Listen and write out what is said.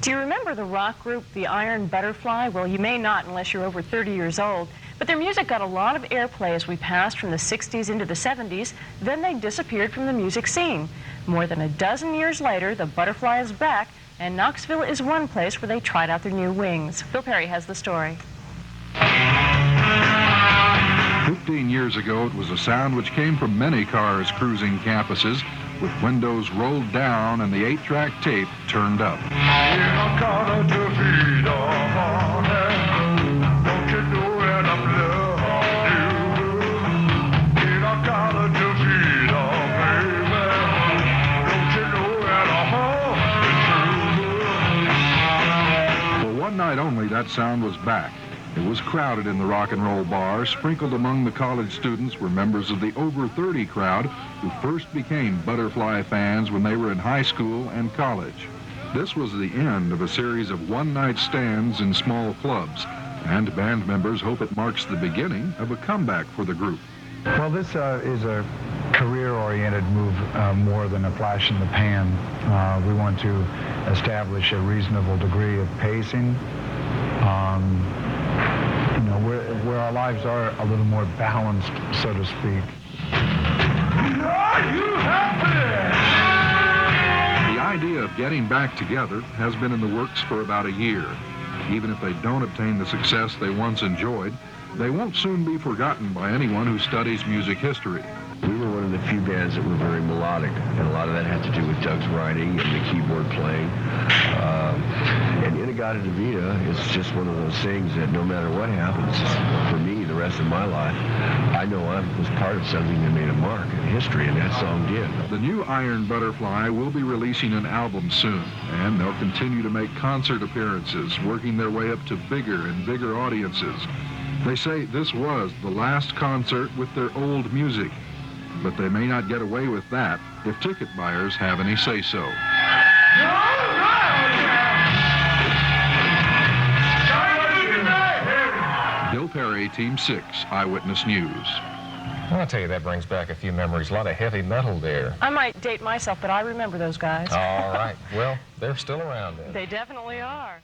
Do you remember the rock group, the Iron Butterfly? Well, you may not unless you're over 30 years old. But their music got a lot of airplay as we passed from the 60s into the 70s. Then they disappeared from the music scene. More than a dozen years later, the Butterfly is back, and Knoxville is one place where they tried out their new wings. Bill Perry has the story. 15 years ago, it was a sound which came from many cars cruising campuses, with windows rolled down and the 8-track tape turned up. For one night only, that sound was back. It was crowded in the rock and roll bar. Sprinkled among the college students were members of the over 30 crowd who first became Butterfly fans when they were in high school and college. This was the end of a series of one-night stands in small clubs, and band members hope it marks the beginning of a comeback for the group. Well, this is a career-oriented move more than a flash in the pan. We want to establish a reasonable degree of pacing. Where our lives are a little more balanced, so to speak. Are you happy? The idea of getting back together has been in the works for about a year. Even if they don't obtain the success they once enjoyed, they won't soon be forgotten by anyone who studies music history. We were one of the few bands that were very melodic, and a lot of that had to do with Doug's writing and the keyboard playing. And In-A-Gadda-Da-Vida is just one of those things that no matter what happens, for me, the rest of my life, I know I was part of something that made a mark in history, and that song did. The new Iron Butterfly will be releasing an album soon, and they'll continue to make concert appearances, working their way up to bigger and bigger audiences. They say this was the last concert with their old music, but they may not get away with that if ticket buyers have any say-so. Bill Perry, Team 6, Eyewitness News. Well, I'll tell you, that brings back a few memories. A lot of heavy metal there. I might date myself, but I remember those guys. All right. Well, they're still around then. They definitely are.